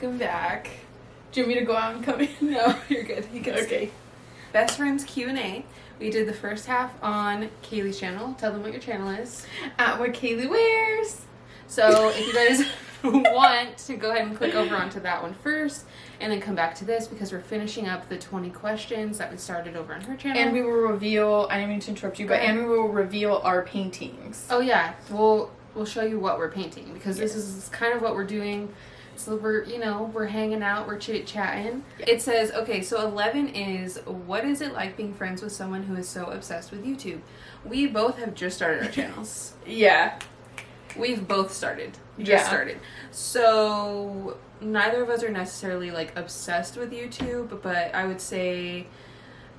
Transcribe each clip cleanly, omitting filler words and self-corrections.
welcome back. Do you want me to go out and come in? No, you're good. You can Okay. stay. Best Friends Q&A. We did the first half on Kaylee's channel. Tell them what your channel is. At What Kaylee Wears. So if you guys want to go ahead and click over onto that one first and then come back to this because we're finishing up the 20 questions that we started over on her channel. And we will reveal, I didn't mean to interrupt you, but and we will reveal our paintings. Oh yeah, we'll show you what we're painting because this is kind of what we're doing. So we're hanging out, we're chit-chatting. It says, okay, so 11 is, what is it like being friends with someone who is so obsessed with YouTube? We both have just started our channels. Yeah. We've both started. Yeah. Started. So neither of us are necessarily like obsessed with YouTube, but I would say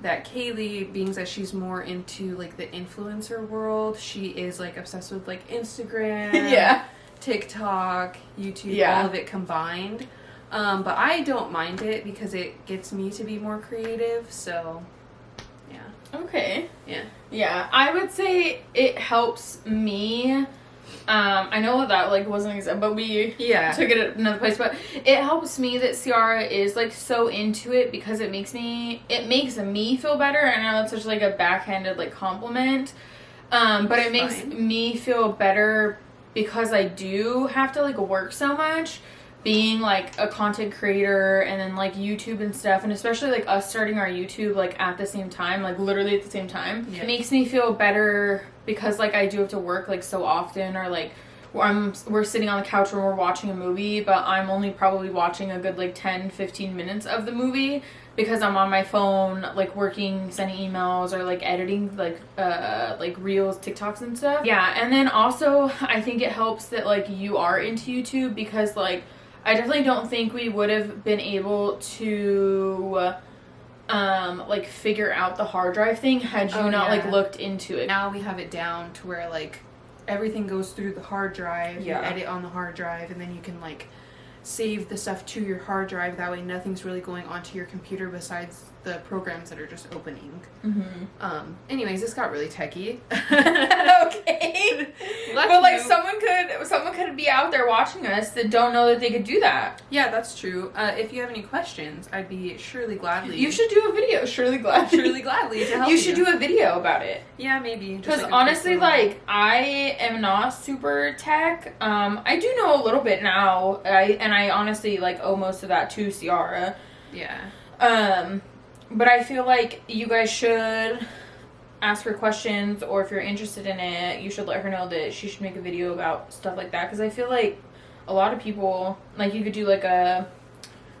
that Kaylee, being that she's more into like the influencer world, she is like obsessed with like Instagram. Yeah. TikTok, YouTube, Yeah. all of it combined. But I don't mind it because it gets me to be more creative, so yeah. Okay. Yeah. Yeah, I would say it helps me. I know that like wasn't exact, but we took it at another place. But it helps me that Ciara is like so into it because it makes me feel better. I know that's such like a backhanded like compliment, but it makes me feel better because I do have to like work so much being like a content creator and then like YouTube and stuff, and especially like us starting our YouTube like at the same time, like literally at the same time. It makes me feel better because like I do have to work like so often, or like we're sitting on the couch when we're watching a movie, but I'm only probably watching a good like 10-15 minutes of the movie because I'm on my phone like working, sending emails, or like editing like reels, TikToks and stuff. Yeah, and then also I think it helps that like you are into YouTube because like I definitely don't think we would have been able to like figure out the hard drive thing had you not like looked into it. Now we have it down to where like everything goes through the hard drive. You edit on the hard drive, and then you can like save the stuff to your hard drive. That way nothing's really going onto your computer besides the programs that are just opening. Anyways, this got really techie. Okay. But like someone could be out there watching us that don't know that they could do that. Yeah, that's true. If you have any questions, I'd be surely gladly. You should do a video. Surely gladly to help you. You should do a video about it. Yeah, maybe. Because honestly, like I am not super tech. I do know a little bit now. I honestly like owe most of that to Ciara. Yeah. But I feel like you guys should ask her questions, or if you're interested in it, you should let her know that she should make a video about stuff like that. Because I feel like a lot of people, like you could do like a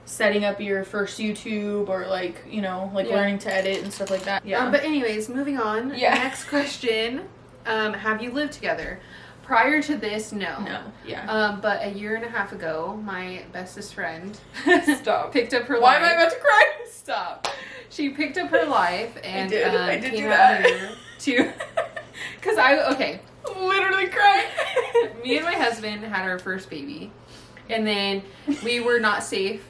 setting up your first YouTube, or like, you know, like learning to edit and stuff like that. Yeah. But anyways, moving on. Yeah. Next question. Have you lived together? Prior to this, no. No. Yeah. But a year and a half ago, my bestest friend Stop. picked up her Why life. am I about to cry? Stop. She picked up her life and I did came do out that. here to... Because Literally crying. me and my husband had our first baby. And then we were not safe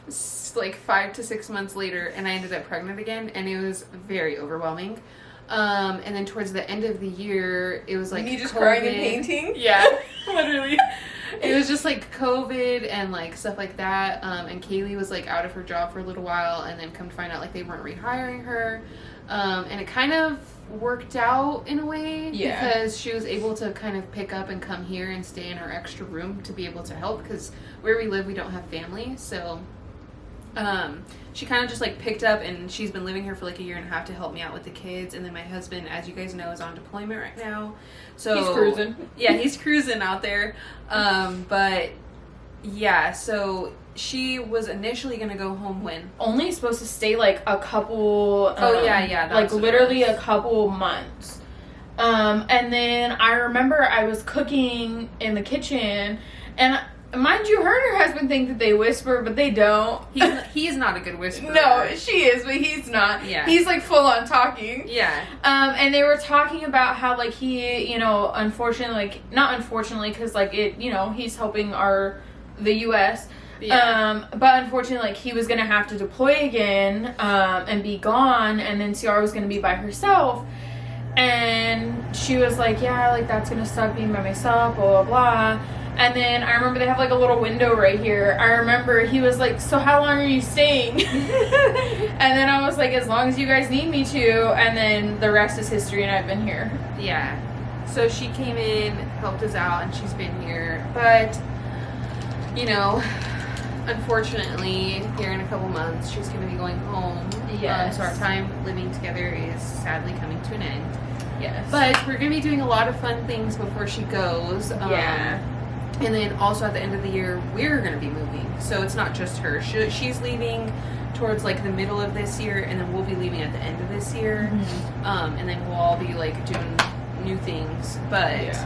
like 5 to 6 months later, and I ended up pregnant again, and it was very overwhelming. And then towards the end of the year, it was like you just COVID. crying and painting? Yeah, literally. It was just like COVID and like stuff like that. And Kaylee was like out of her job for a little while, and then come to find out like they weren't rehiring her. And it kind of worked out in a way because she was able to kind of pick up and come here and stay in our extra room to be able to help, because where we live we don't have family, so she kind of just like picked up, and she's been living here for like a year and a half to help me out with the kids. And then my husband, as you guys know, is on deployment right now, so he's cruising. Yeah, he's cruising out there. But yeah, so she was initially gonna go home when only supposed to stay like a couple like literally a couple months, and then I remember I was cooking in the kitchen, and mind you, her and her husband think that they whisper, but they don't. He's not a good whisperer. No, she is, but he's not. Yeah. He's like full on talking. Yeah. And they were talking about how like he, you know, unfortunately, like not unfortunately, because like it, you know, he's helping the U.S. Yeah. But unfortunately, like he was gonna have to deploy again, and be gone, and then Ciara was gonna be by herself. And she was like, yeah, like that's gonna suck being by myself, blah blah blah. And then I remember they have like a little window right here. I remember he was like, so how long are you staying? And then I was like, as long as you guys need me to. And then the rest is history, and I've been here. Yeah. So she came in, helped us out, and she's been here. But, you know, unfortunately, here in a couple months, she's going to be going home. Yes. So our time living together is sadly coming to an end. Yes. But we're going to be doing a lot of fun things before she goes. Yeah. And then also at the end of the year, we're going to be moving. So it's not just her. She's leaving towards like the middle of this year, and then we'll be leaving at the end of this year. Mm-hmm. And then we'll all be like doing new things. But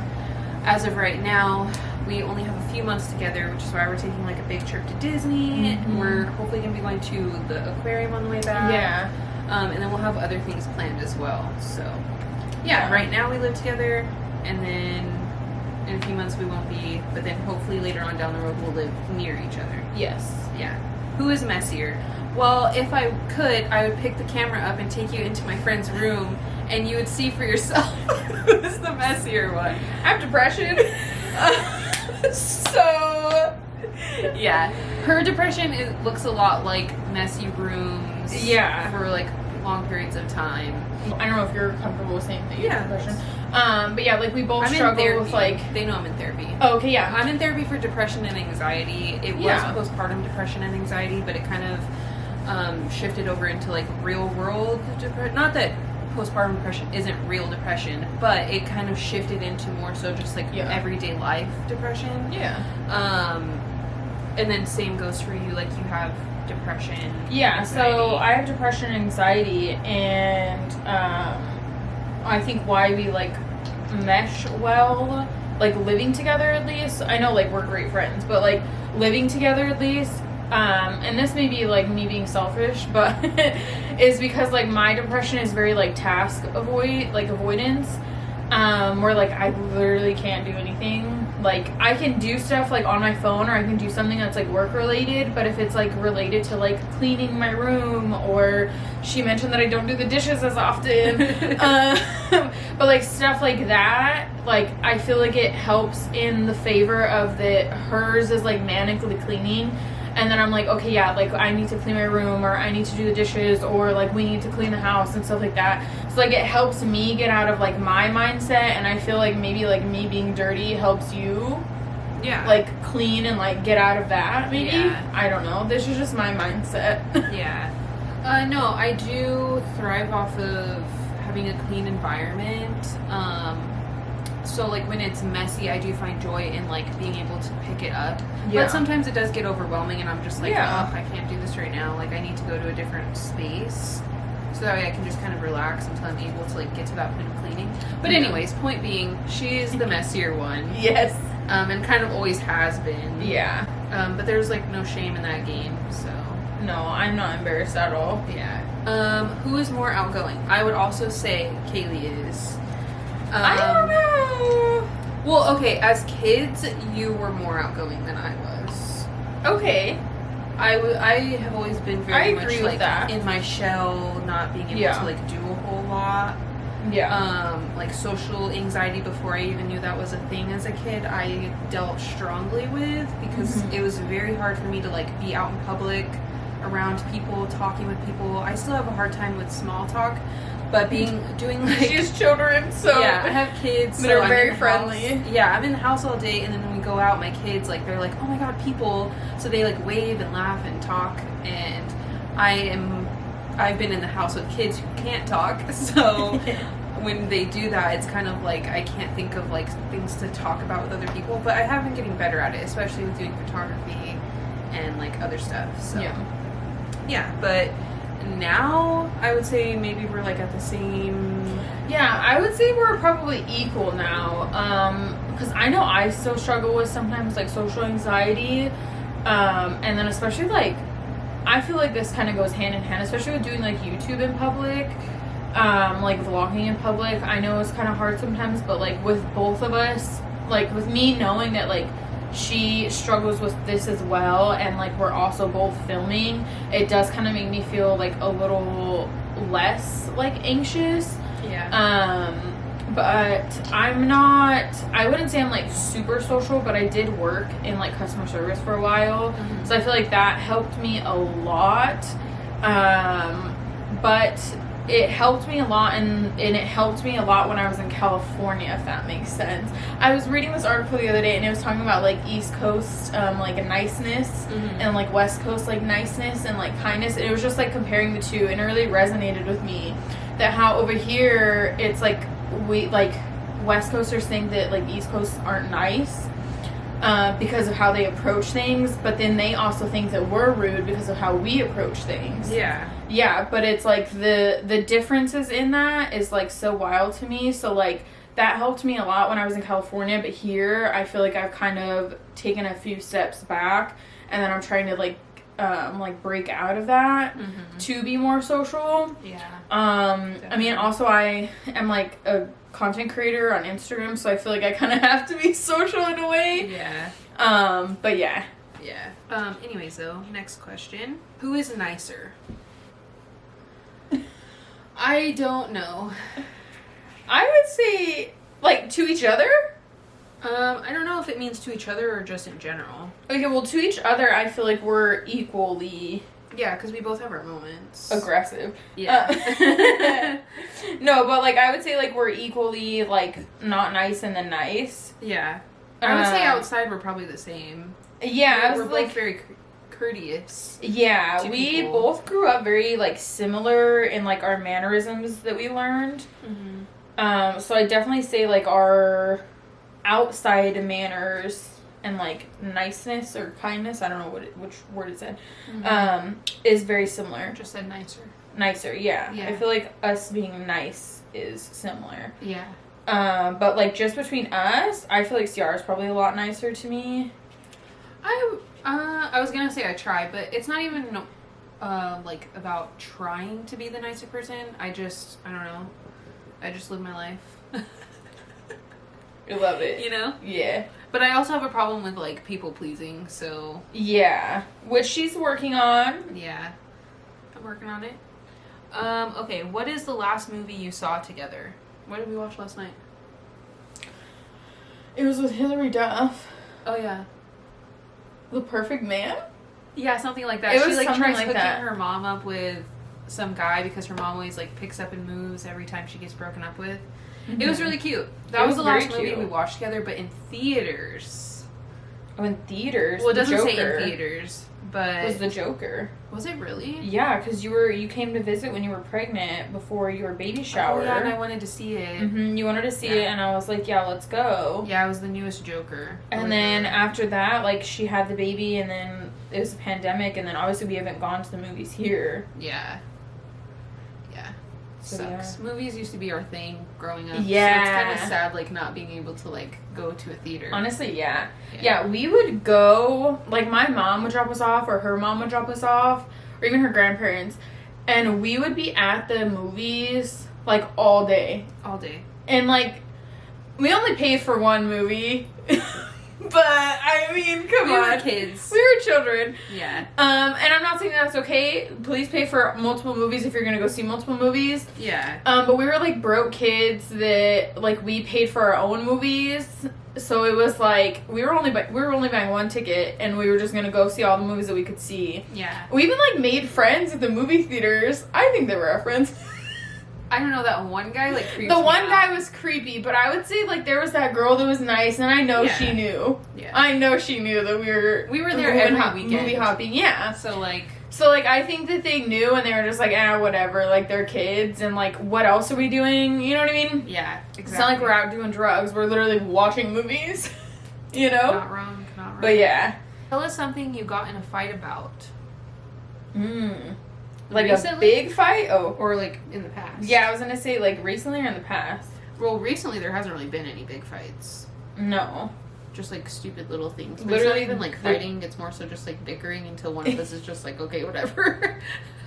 as of right now, we only have a few months together, which is why we're taking like a big trip to Disney. Mm-hmm. We're hopefully going to be going to the aquarium on the way back. Yeah. And then we'll have other things planned as well. So yeah, right now we live together, and then in a few months we won't be, but then hopefully later on down the road we'll live near each other. Yes. Yeah. Who is messier? Well, if I could, I would pick the camera up and take you into my friend's room, and you would see for yourself who's the messier one. I have depression. So yeah, her depression looks a lot like messy rooms. Yeah. For like long periods of time. I don't know if you're comfortable with saying that you have depression. But yeah, like we both I'm struggle in therapy. with like. They know I'm in therapy. Oh, okay, yeah. I'm in therapy for depression and anxiety. It was postpartum depression and anxiety, but it kind of shifted over into like real world depression. Not that postpartum depression isn't real depression, but it kind of shifted into more so just like everyday life depression. Yeah. And then same goes for you. Like you have depression. Yeah. Anxiety. So I have depression and anxiety, and I think why we like mesh well, like living together at least. I know like we're great friends, but like living together at least. And this may be like me being selfish, but is because like my depression is very like avoidance, where like I literally can't do anything. Like I can do stuff like on my phone, or I can do something that's like work related, but if it's like related to like cleaning my room, or she mentioned that I don't do the dishes as often, but like stuff like that, like I feel like it helps in the favor of that hers is like manically cleaning. And then I'm like, okay, yeah, like I need to clean my room, or I need to do the dishes, or like we need to clean the house and stuff like that. So like it helps me get out of like my mindset, and I feel like maybe like me being dirty helps you, like clean and like get out of that. Maybe I don't know. This is just my mindset. No, I do thrive off of having a clean environment. So like when it's messy, I do find joy in like being able to pick it up. But sometimes it does get overwhelming, and I'm just like, oh, I can't do this right now. Like I need to go to a different space, so that way I can just kind of relax until I'm able to like get to that point of cleaning. But anyways, point being, she's the messier one. Yes. And kind of always has been. Yeah. But there's like no shame in that game, so. No, I'm not embarrassed at all. Yeah. Who is more outgoing? I would also say Kaylee is. I don't know. Well, okay, as kids, you were more outgoing than I was. Okay. I have always been very much with like that. in my shell, not being able to like do a whole lot. Yeah. Like social anxiety before I even knew that was a thing as a kid, I dealt strongly with, because it was very hard for me to like be out in public, around people, talking with people. I still have a hard time with small talk. But doing like... She has children, so... Yeah, I have kids. That are very friendly. Yeah, I'm in the house all day, and then when we go out, my kids, like, they're like, oh my god, people. So they, like, wave and laugh and talk, and I've been in the house with kids who can't talk, so when they do that, it's kind of like, I can't think of, like, things to talk about with other people, but I have been getting better at it, especially with doing photography and, like, other stuff, so... Yeah, but... Now, I would say maybe we're like at the same... Yeah, I would say we're probably equal now. Because I know I still struggle with sometimes like social anxiety. And then especially like, I feel like this kind of goes hand in hand, especially with doing like YouTube in public. Like vlogging in public. I know it's kind of hard sometimes, but like with both of us, like with me knowing that like she struggles with this as well, and like we're also both filming, it does kind of make me feel like a little less like anxious. but I'm not, I wouldn't say I'm like super social, but I did work in like customer service for a while. Mm-hmm. So I feel like that helped me a lot. But it helped me a lot, and it helped me a lot when I was in California, if that makes sense. I was reading this article the other day, and it was talking about like East Coast like niceness, mm-hmm. and like West Coast like niceness and like kindness. And it was just like comparing the two, and it really resonated with me that how over here it's like we like West Coasters think that like East Coast aren't nice because of how they approach things, but then they also think that we're rude because of how we approach things. Yeah, but it's like the differences in that is like so wild to me. So like that helped me a lot when I was in California, but here I feel like I've kind of taken a few steps back, and then I'm trying to like break out of that, mm-hmm. to be more social. I mean, also I am like a content creator on Instagram, so I feel like I kind of have to be social in a way. But yeah. Anyways though, next question. Who is nicer? I don't know. I would say like to each other. I don't know if it means to each other or just in general. Okay, well, to each other, I feel like we're equally... Yeah, because we both have our moments. Aggressive. Yeah. No, but, like, I would say, like, we're equally, like, not nice and then nice. Yeah. I would say outside we're probably the same. Yeah, we're both like very courteous. Yeah, we both grew up very, like, similar in, like, our mannerisms that we learned. Mm-hmm. So I definitely say, like, our... outside manners and like niceness or kindness, I don't know which word it said, mm-hmm. Is very similar. Just said nicer, yeah. I feel like us being nice is similar. Yeah. But like just between us, I feel like Ciara's probably a lot nicer to me. I was gonna say I try, but it's not even like about trying to be the nicer person. I don't know, I just live my life. I love it. You know? Yeah. But I also have a problem with, like, people pleasing, so... Yeah. Which she's working on. Yeah. I'm working on it. Okay, what is the last movie you saw together? What did we watch last night? It was with Hilary Duff. Oh, yeah. The Perfect Man? Yeah, something like that. She, like, tries hooking her mom up with some guy because her mom always, like, picks up and moves every time she gets broken up with. Mm-hmm. It was really cute. That was the last movie we watched together, but in theaters. Oh, in theaters? Well, it doesn't say in theaters, but... It was The Joker. Was it really? Yeah, because you came to visit when you were pregnant before your baby shower. Oh, yeah, and I wanted to see it. Mm-hmm, you wanted to see it, and I was like, yeah, let's go. Yeah, it was the newest Joker. And then after that, like, she had the baby, and then it was a pandemic, and then obviously we haven't gone to the movies here. Yeah. So, sucks. Yeah. Movies used to be our thing growing up. Yeah. So it's kind of sad, like, not being able to, like, go to a theater. Honestly, yeah. Yeah, we would go, like, my mom would drop us off, or her mom would drop us off, or even her grandparents, and we would be at the movies, like, all day. All day. And, like, we only paid for one movie. But, I mean, come on. We were kids. We were children. Yeah. And I'm not saying that's okay. Please pay for multiple movies if you're going to go see multiple movies. Yeah. But we were, like, broke kids that, like, we paid for our own movies. So it was, like, we were only buying one ticket, and we were just going to go see all the movies that we could see. Yeah. We even, like, made friends at the movie theaters. I think they were our friends. I don't know, that one guy, like, creeped The me one out. guy was creepy, but I would say, like, there was that girl that was nice, and I know she knew. Yeah. I know she knew that we were there every weekend. Movie hopping, yeah. So, like, I think that they knew, and they were just like, whatever, like, they're kids, and, like, what else are we doing? You know what I mean? Yeah, exactly. It's not like we're out doing drugs. We're literally watching movies, you know? Not wrong. But, yeah. Tell us something you got in a fight about. Like recently? A big fight? Oh. Or, like, in the past. Yeah, I was gonna say, like, recently or in the past? Well, recently there hasn't really been any big fights. No. Just, like, stupid little things. But literally, it's not even, like, fighting. It's more so just, like, bickering until one of us is just like, okay, whatever.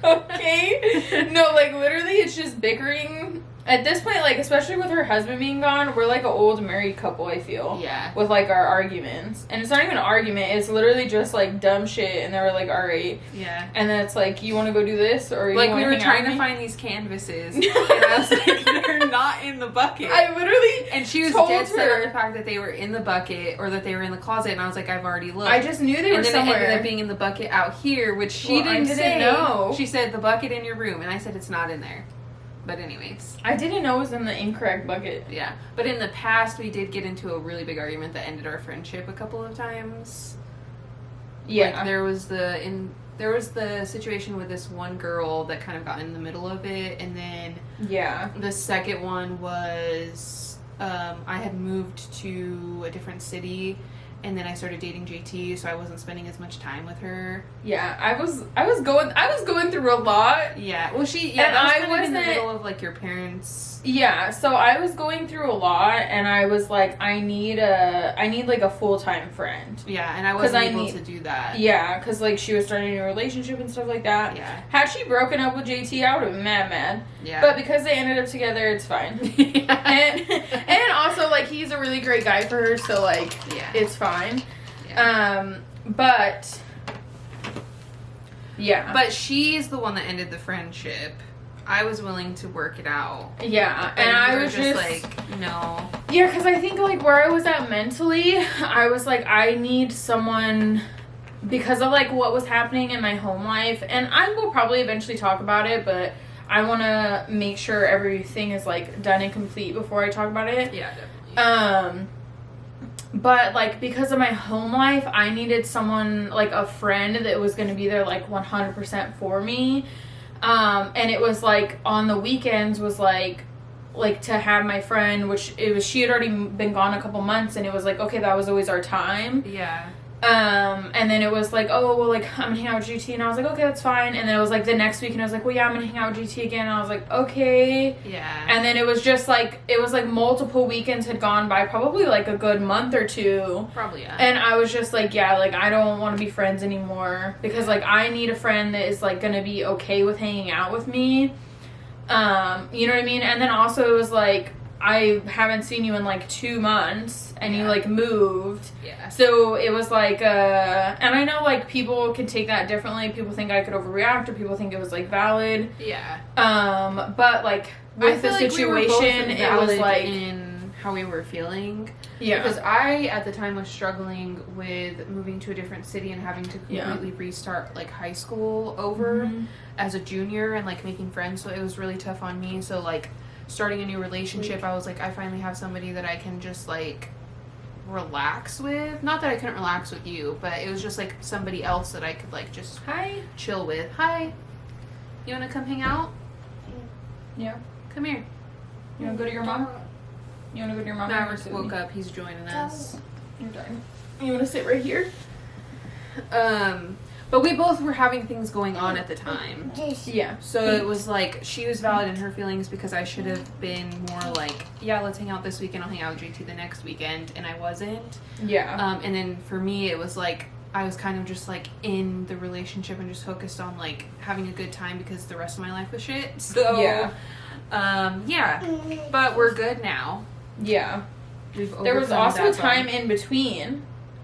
Okay. No, like, literally, it's just bickering. At this point, like, especially with her husband being gone, we're like an old married couple, I feel. Yeah. With, like, our arguments. And it's not even an argument. It's literally just, like, dumb shit. And they were like, all right. Yeah. And then it's like, you want to go do this? Or you like, want we were trying to me? find these canvases. And I was like, they're not in the bucket. I literally And she was dead set on the fact that they were in the bucket or that they were in the closet. And I was like, I've already looked. I just knew they were somewhere. And then it ended up being in the bucket out here, which she didn't say. Know. She said, the bucket in your room. And I said, it's not in there. But anyways. I didn't know it was in the incorrect bucket. Yeah. But in the past, we did get into a really big argument that ended our friendship a couple of times. Yeah. Like, there was the situation with this one girl that kind of got in the middle of it. And then yeah. the second one was I had moved to a different city. And then I started dating JT, so I wasn't spending as much time with her. Yeah, I was going through a lot. Yeah, well, and I was kind of in the wasn't- middle of like your parents. Yeah, so I was going through a lot, and I was like, I need like a full-time friend. Yeah, and I wasn't able to do that. Yeah, because like she was starting a relationship and stuff like that. Yeah. Had she broken up with JT, I would have been mad. Yeah. But because they ended up together, it's fine. Yeah. And also like he's a really great guy for her, so like yeah, it's fine. Yeah. But yeah. But she's the one that ended the friendship. I was willing to work it out. Yeah, and I was just like, no. Yeah, because I think like where I was at mentally, I was like, I need someone because of like what was happening in my home life, and I will probably eventually talk about it, but I want to make sure everything is like done and complete before I talk about it. Yeah, definitely. But like because of my home life, I needed someone like a friend that was going to be there like 100% for me. And it was like on the weekends was like to have my friend, which it was, she had already been gone a couple months, and it was like, okay, that was always our time. Yeah. And then it was like, oh, well, like, I'm gonna hang out with GT, and I was like, okay, that's fine. And then it was like the next week, and I was like, well, yeah, I'm gonna hang out with GT again, and I was like, okay. Yeah. And then it was just like, it was like multiple weekends had gone by, probably like a good month or two. Probably, yeah. And I was just like, yeah, like, I don't want to be friends anymore, because like, I need a friend that is like gonna be okay with hanging out with me. You know what I mean? And then also it was like, I haven't seen you in like 2 months, and you like moved. Yeah. So it was like, and I know like people can take that differently. People think I could overreact, or people think it was like valid. Yeah. But like with the situation, it was like in how we were feeling. Yeah. Because I at the time was struggling with moving to a different city and having to completely restart like high school over as a junior and like making friends. So it was really tough on me. So like starting a new relationship, I was like, I finally have somebody that I can just like relax with. Not that I couldn't relax with you, but it was just like somebody else that I could like just chill with. Hi, you want to come hang out? Yeah. Come here. You want to go to your mom? You want to go to your mom? Maverick woke up. He's joining us. You're done. You want to sit right here? But we both were having things going on at the time. Yeah. So it was like, she was valid in her feelings because I should have been more like, yeah, let's hang out this weekend, I'll hang out with JT the next weekend, and I wasn't. Yeah. And then for me, it was like, I was kind of just like in the relationship and just focused on like having a good time because the rest of my life was shit. So, yeah. But we're good now. Yeah. There was also a time in between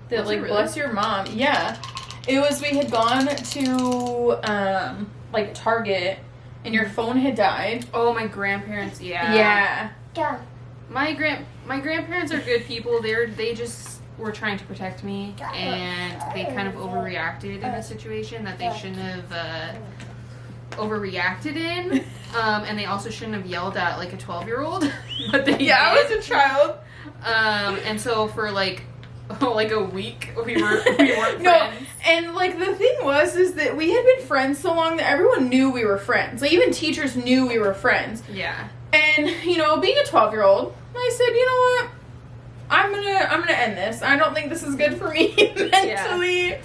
that, like, bless your mom. Yeah. It was, we had gone to, like, Target, and your phone had died. Oh, my grandparents, yeah. Yeah. My grandparents are good people. They just were trying to protect me, and they kind of overreacted in a situation that they shouldn't have overreacted in. And they also shouldn't have yelled at, like, a 12-year-old. But they did. I was a child. And so for, like a week, we weren't friends. And, like, the thing is that we had been friends so long that everyone knew we were friends. Like, even teachers knew we were friends. Yeah. And, you know, being a 12-year-old, I said, you know what? I'm gonna end this. I don't think this is good for me mentally. Yeah.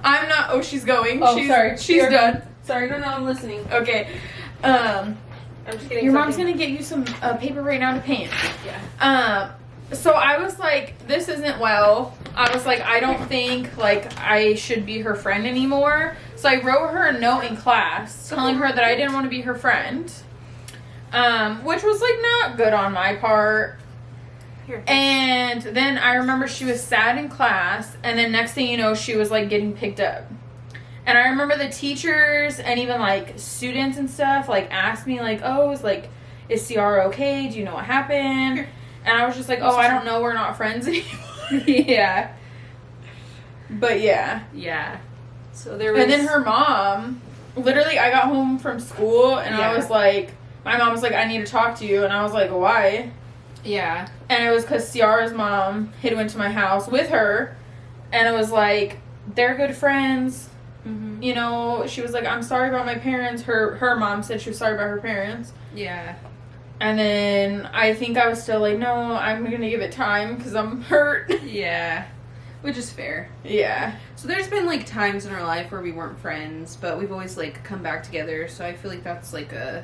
I'm not. Oh, she's going. Oh, sorry. She's done. Sorry. No, I'm listening. Okay. I'm just getting. Your mom's gonna get you some paper right now to paint. Yeah. So I was like, this isn't well. I was like, I don't think like I should be her friend anymore. So I wrote her a note in class telling her that I didn't want to be her friend. which was, like, not good on my part. Here. And then I remember she was sad in class, and then next thing you know, she was, like, getting picked up. And I remember the teachers and even, like, students and stuff, like, asked me, like, oh, is Ciara okay? Do you know what happened? Here. And I was just like, oh, I don't know. We're not friends anymore. Yeah. But, yeah. Yeah. So there was... And then her mom, literally, I got home from school, and I was like, my mom was like, I need to talk to you. And I was like, why? Yeah. And it was because Ciara's mom had went to my house with her, and it was like, they're good friends. Mm-hmm. You know, she was like, I'm sorry about my parents. Her mom said she was sorry about her parents. Yeah. And then I think I was still like, no, I'm going to give it time because I'm hurt. Yeah. Which is fair. Yeah. So there's been, like, times in our life where we weren't friends, but we've always, like, come back together. So I feel like that's, like, a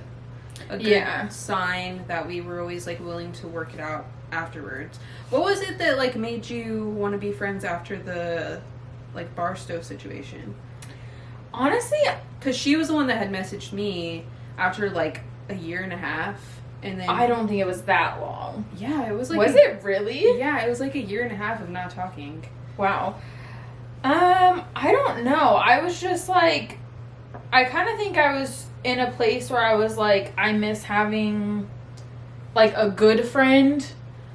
good sign that we were always, like, willing to work it out afterwards. What was it that, like, made you want to be friends after the, like, bar stove situation? Honestly, because she was the one that had messaged me after, like, a year and a half. And then I don't think it was that long. Yeah, it was like... Was it really? Yeah, it was like a year and a half of not talking. Wow. I don't know. I was just like... I kind of think I was in a place where I was like, I miss having, like, a good friend.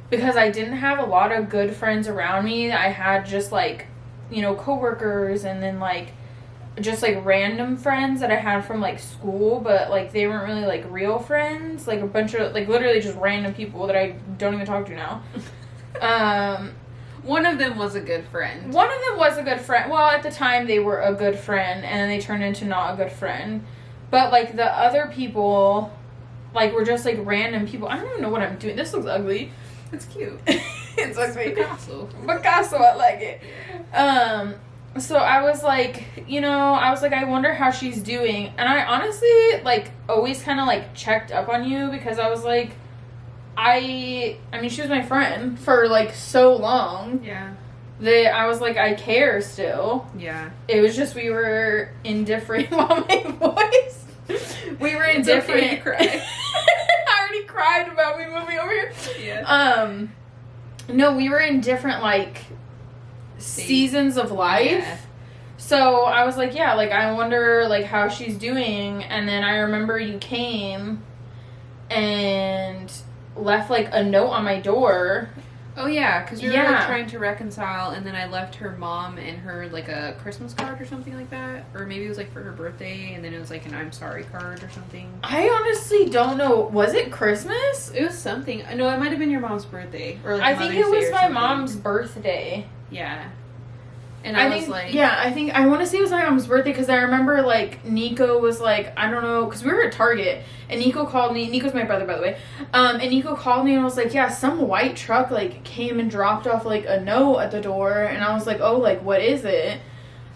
Because I didn't have a lot of good friends around me. I had just, like, you know, coworkers and then, like, just, like, random friends that I had from, like, school, but, like, they weren't really, like, real friends. Like, a bunch of, like, literally just random people that I don't even talk to now. One of them was a good friend. One of them was a good friend. Well, at the time, they were a good friend, and then they turned into not a good friend. But, like, the other people, like, were just, like, random people. I don't even know what I'm doing. This looks ugly. It's cute. It's ugly. Picasso. Picasso, I like it. So I was like, you know, I wonder how she's doing. And I honestly, like, always kind of, like, checked up on you because I was like, I mean, she was my friend for, like, so long. Yeah. That I was like, I care still. Yeah. It was just we were in different... Well, my voice. We were in different... Okay to cry. I already cried about me moving over here. Yeah. No, we were in different, like... seasons of life. Yeah. So I was like, yeah, like, I wonder, like, how she's doing. And then I remember you came and left, like, a note on my door. Oh, yeah, because we were like, trying to reconcile, and then I left her mom and her, like, a Christmas card or something like that. Or maybe it was, like, for her birthday, and then it was, like, an I'm sorry card or something. I honestly don't know. Was it Christmas? It was something. No, it might have been your mom's birthday. Or, like, I think it was my mom's birthday. Yeah. And I was think, like... Yeah, I want to say it was my mom's birthday because I remember, like, Nico was like, I don't know, because we were at Target, and Nico called me. Nico's my brother, by the way. And Nico called me and was like, yeah, some white truck, like, came and dropped off, like, a note at the door. And I was like, oh, like, what is it?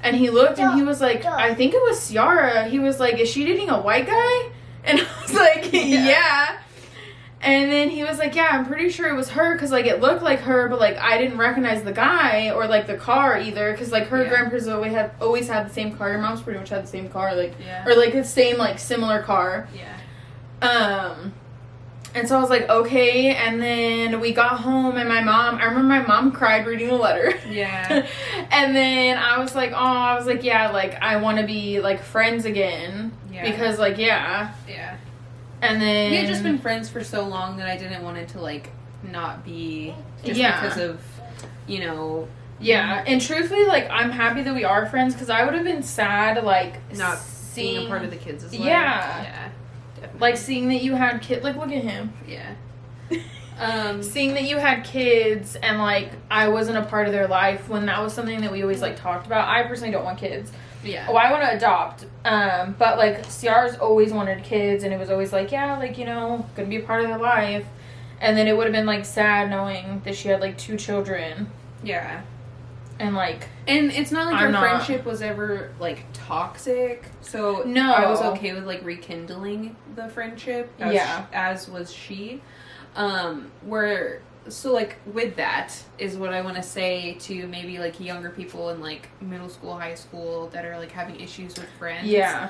And he looked and he was like, I think it was Ciara. He was like, is she dating a white guy? And I was like, yeah. And then he was like, yeah, I'm pretty sure it was her because, like, it looked like her, but, like, I didn't recognize the guy or, like, the car either because, like, her grandparents always had the same car. Your mom's pretty much had the same car, like, or, like, the same, like, similar car. Yeah. And so I was like, okay. And then we got home and I remember my mom cried reading the letter. Yeah. And then I was like, yeah, like, I want to be, like, friends again. Yeah. Because, like, yeah. Yeah. And then... We had just been friends for so long that I didn't want it to, like, not be just because of, you know... Yeah, and truthfully, like, I'm happy that we are friends because I would have been sad, like, not being a part of the kids' life. Yeah. Yeah. Definitely. Like, seeing that you had kids... Like, look at him. Yeah. Seeing that you had kids and, like, I wasn't a part of their life when that was something that we always, like, talked about. I personally don't want kids. Yeah. Oh, I want to adopt. But, like, Ciara's always wanted kids, and it was always like, yeah, like, you know, gonna be a part of their life. And then it would have been, like, sad knowing that she had, like, 2 children. Yeah. And, like... And it's not like our friendship was ever, like, toxic. So no. I was okay with, like, rekindling the friendship. As was she. Where So, like, with that is what I want to say to maybe, like, younger people in, like, middle school, high school that are, like, having issues with friends. Yeah.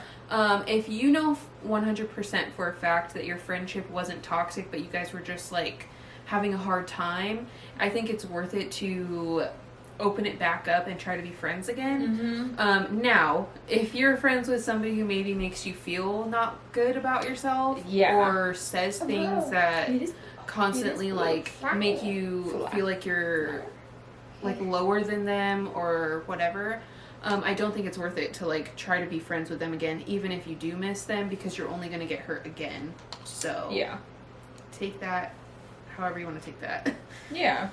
If you know 100% for a fact that your friendship wasn't toxic, but you guys were just, like, having a hard time, I think it's worth it to open it back up and try to be friends again. Mm-hmm. Now, if you're friends with somebody who maybe makes you feel not good about yourself, yeah, or says things that constantly like make you feel like you're like lower than them or whatever, I don't think it's worth it to like try to be friends with them again, even if you do miss them, because you're only going to get hurt again. So yeah, take that however you want to take that. Yeah.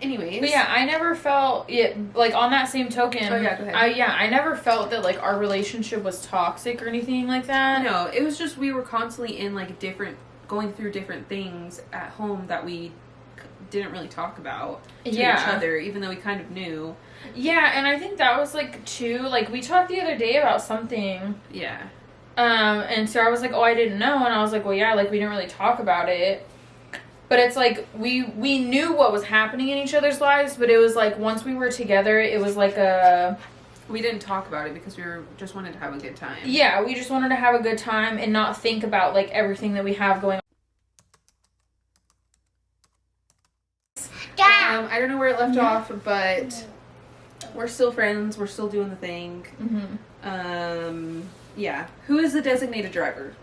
Anyways. But yeah, I never felt it, like, on that same token. Oh, yeah, go ahead. I never felt that, like, our relationship was toxic or anything like that. No, it was just we were constantly in, like, going through different things at home that we didn't really talk about to each other, even though we kind of knew. Yeah, and I think that was, like, too, like, we talked the other day about something. Yeah. And Sarah was like, oh, I didn't know, and I was like, well, yeah, like, we didn't really talk about it. But it's like, we knew what was happening in each other's lives, but it was like, once we were together, it was like we didn't talk about it because we just wanted to have a good time. Yeah, we just wanted to have a good time and not think about, like, everything that we have going on. I don't know where it left off, but we're still friends. We're still doing the thing. Mm-hmm. Yeah. Who is the designated driver?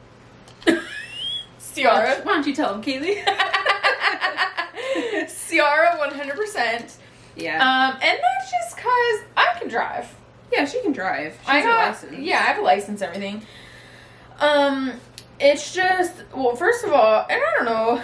Ciara. Why don't you tell him, Kaylee? Ciara, 100%. Yeah. And that's just because I can drive. Yeah, she can drive. She has a license. Yeah, I have a license and everything. It's just, well, first of all, and I don't know,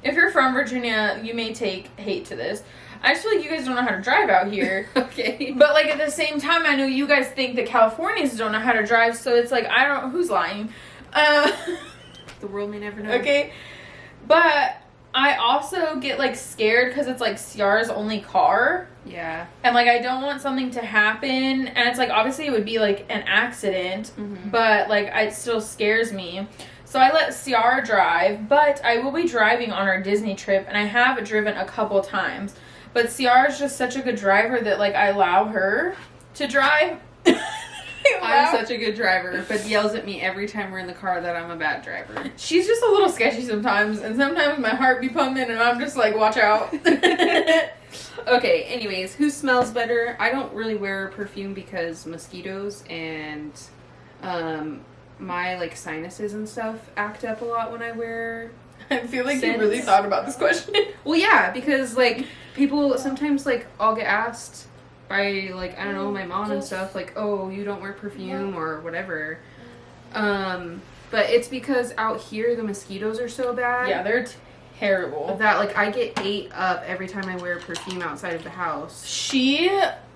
if you're from Virginia, you may take hate to this. I just feel like you guys don't know how to drive out here. Okay. But, like, at the same time, I know you guys think that Californians don't know how to drive, so it's like, I don't, who's lying? The world may never know. Okay. But I also get, like, scared because it's, like, Ciara's only car. Yeah. And, like, I don't want something to happen. And it's, like, obviously it would be, like, an accident. Mm-hmm. But, like, it still scares me. So I let Ciara drive. But I will be driving on our Disney trip. And I have driven a couple times. But Ciara's just such a good driver that, like, I allow her to drive. I'm such a good driver, but yells at me every time we're in the car that I'm a bad driver. She's just a little sketchy sometimes, and sometimes my heart be pumping, and I'm just like, watch out. Okay, anyways, who smells better? I don't really wear perfume because mosquitoes and my, like, sinuses and stuff act up a lot when I wear I feel like scents. you really thought about this question. Well, yeah, because, like, people sometimes, like, I'll get asked by, like, I don't know, my mom and stuff, like, oh, you don't wear perfume or whatever. But it's because out here the mosquitoes are so bad. Yeah, they're terrible. That, like, I get ate up every time I wear perfume outside of the house.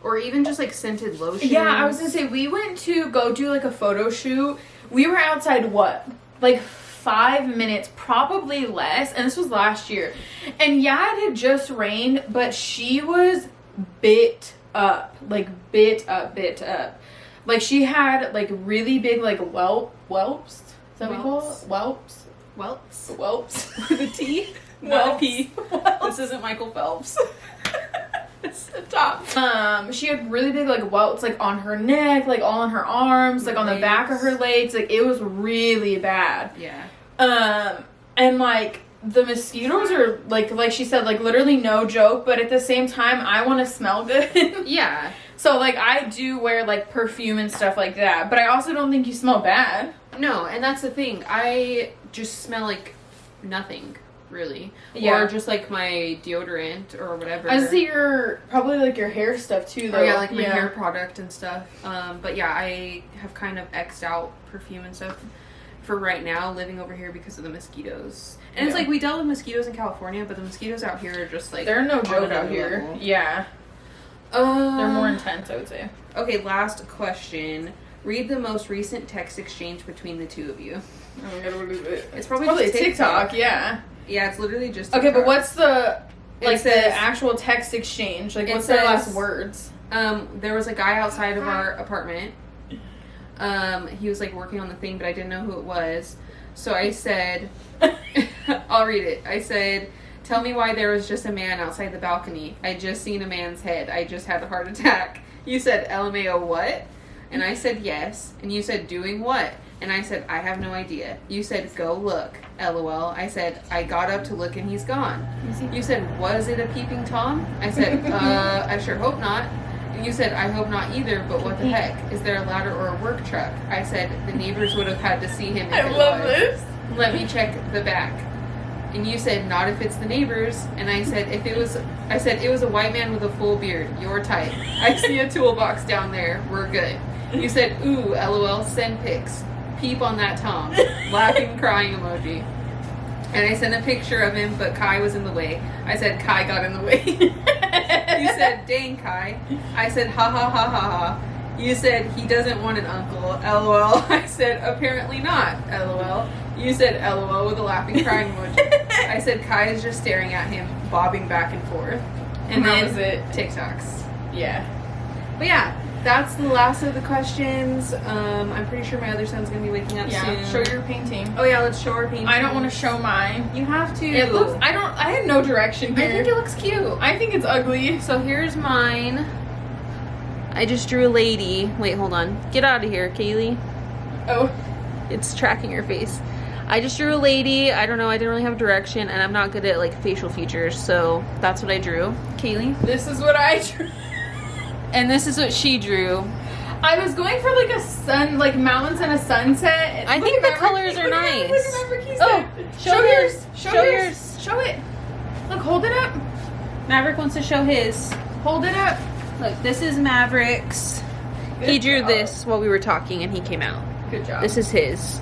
Or even just, like, scented lotion. Yeah, I was gonna say, we went to go do, like, a photo shoot. We were outside, what? Like, 5 minutes, probably less, and this was last year. And yeah, it had just rained, but she was bit up. Like, bit up. Like, she had, like, really big, like, whelps. Is that what we call it? Whelps. With a T? Not a P. This isn't Michael Phelps. Stop. She had really big, like, welts, like, on her neck, like, all on her arms, like, on the back of her legs. Like, it was really bad. Yeah. And, like, the mosquitoes are, like she said, like, literally no joke, but at the same time, I want to smell good. Yeah. So, like, I do wear, like, perfume and stuff like that, but I also don't think you smell bad. No, and that's the thing. I just smell like nothing, really. Yeah. Or just, like, my deodorant or whatever. I see probably, like, your hair stuff, too, though. Oh, yeah, like, my hair product and stuff. But, yeah, I have kind of X'd out perfume and stuff for right now, living over here because of the mosquitoes. And it's like, we dealt with mosquitoes in California, but the mosquitoes out here are just, like... They're no joke out here. Level. Yeah. They're more intense, I would say. Okay, last question. Read the most recent text exchange between the two of you. It's probably just TikTok, yeah. Yeah, it's literally just TikTok. Okay, but what's the, like, says, the actual text exchange? Like, what's their last words? There was a guy outside of our apartment. He was, like, working on the thing, but I didn't know who it was. So I said, I'll read it. I said, tell me why there was just a man outside the balcony. I just seen a man's head. I just had a heart attack. You said, LMAO what? And I said, yes. And you said, doing what? And I said, I have no idea. You said, go look. LOL. I said, I got up to look and he's gone. You said, was it a peeping Tom? I said, I sure hope not. And you said, I hope not either, but what the heck? Is there a ladder or a work truck? I said, the neighbors would have had to see him if I it love was. this. Let me check the back. And you said, not if it's the neighbors. And I said, it was a white man with a full beard. Your type. I see a toolbox down there. We're good. You said, ooh, LOL, send pics. Peep on that Tom. Laughing, crying emoji. And I sent a picture of him, but Kai was in the way. I said, Kai got in the way. You said, dang, Kai. I said, ha ha ha ha ha. You said, he doesn't want an uncle. LOL. I said, apparently not. LOL. You said, LOL with a laughing, crying emoji. I said, Kai is just staring at him, bobbing back and forth. And that then was it. TikToks. Yeah. But yeah, that's the last of the questions. I'm pretty sure my other son's going to be waking up soon. Show your painting. Oh yeah, let's show our painting. I don't want to show mine. You have to. It looks, I have no direction here. I think it looks cute. I think it's ugly. So here's mine. I just drew a lady. Wait, hold on. Get out of here, Kaylee. Oh. It's tracking your face. I just drew a lady. I don't know. I didn't really have direction, and I'm not good at like facial features, so that's what I drew. Kaylee. This is what I drew. And this is what she drew. I was going for like a sun, like mountains and a sunset. I think the colors are nice. Oh, show yours. Show yours. Show it. Look, hold it up. Maverick wants to show his. Hold it up. Look, this is Maverick's. He drew this while we were talking, and he came out. Good job. This is his.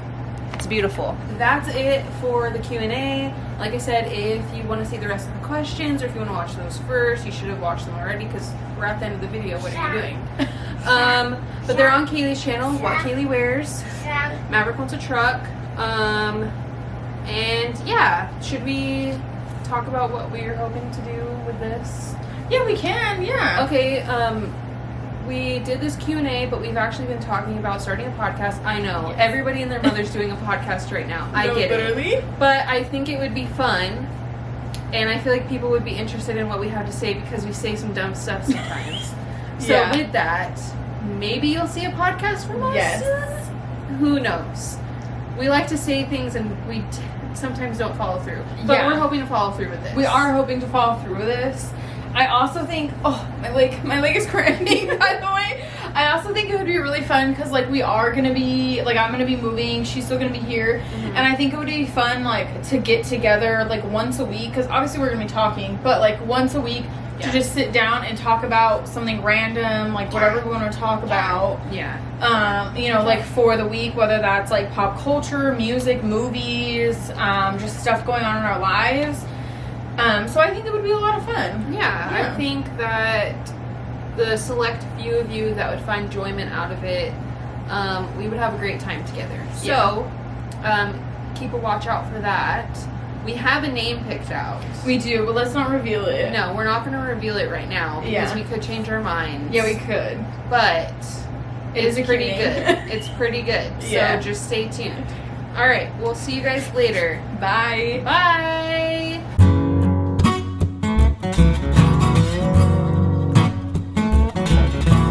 It's beautiful. That's it for the Q&A. Like I said, if you want to see the rest of the questions, or if you want to watch those first, you should have watched them already because we're at the end of the video. What are you doing? But they're on Kaylee's channel, What Kaylee Wears. Maverick Wants a Truck. And yeah, should we talk about what we're hoping to do with this? Yeah, we can. Yeah. Okay. We did this Q&A, but we've actually been talking about starting a podcast. I know. Yes. Everybody and their mother's doing a podcast right now. I get it. But I think it would be fun. And I feel like people would be interested in what we have to say because we say some dumb stuff sometimes. So with that, maybe you'll see a podcast from us soon? Who knows? We like to say things and we sometimes don't follow through. But we're hoping to follow through with this. We are hoping to follow through with this. I also think, my leg is cramping, by the way. I also think it would be really fun because, like, we are going to be, like, I'm going to be moving. She's still going to be here. Mm-hmm. And I think it would be fun, like, to get together, like, once a week. Because obviously we're going to be talking. But, like, once a week to just sit down and talk about something random, like, whatever we want to talk about. Yeah. You know, like, for the week, whether that's, like, pop culture, music, movies, just stuff going on in our lives. So I think it would be a lot of fun. Yeah, I think that the select few of you that would find enjoyment out of it, we would have a great time together. So, keep a watch out for that. We have a name picked out. We do, but let's not reveal it. No, we're not going to reveal it right now because we could change our minds. Yeah, we could. But it's pretty good. It's pretty good. So just stay tuned. All right, we'll see you guys later. Bye. Bye.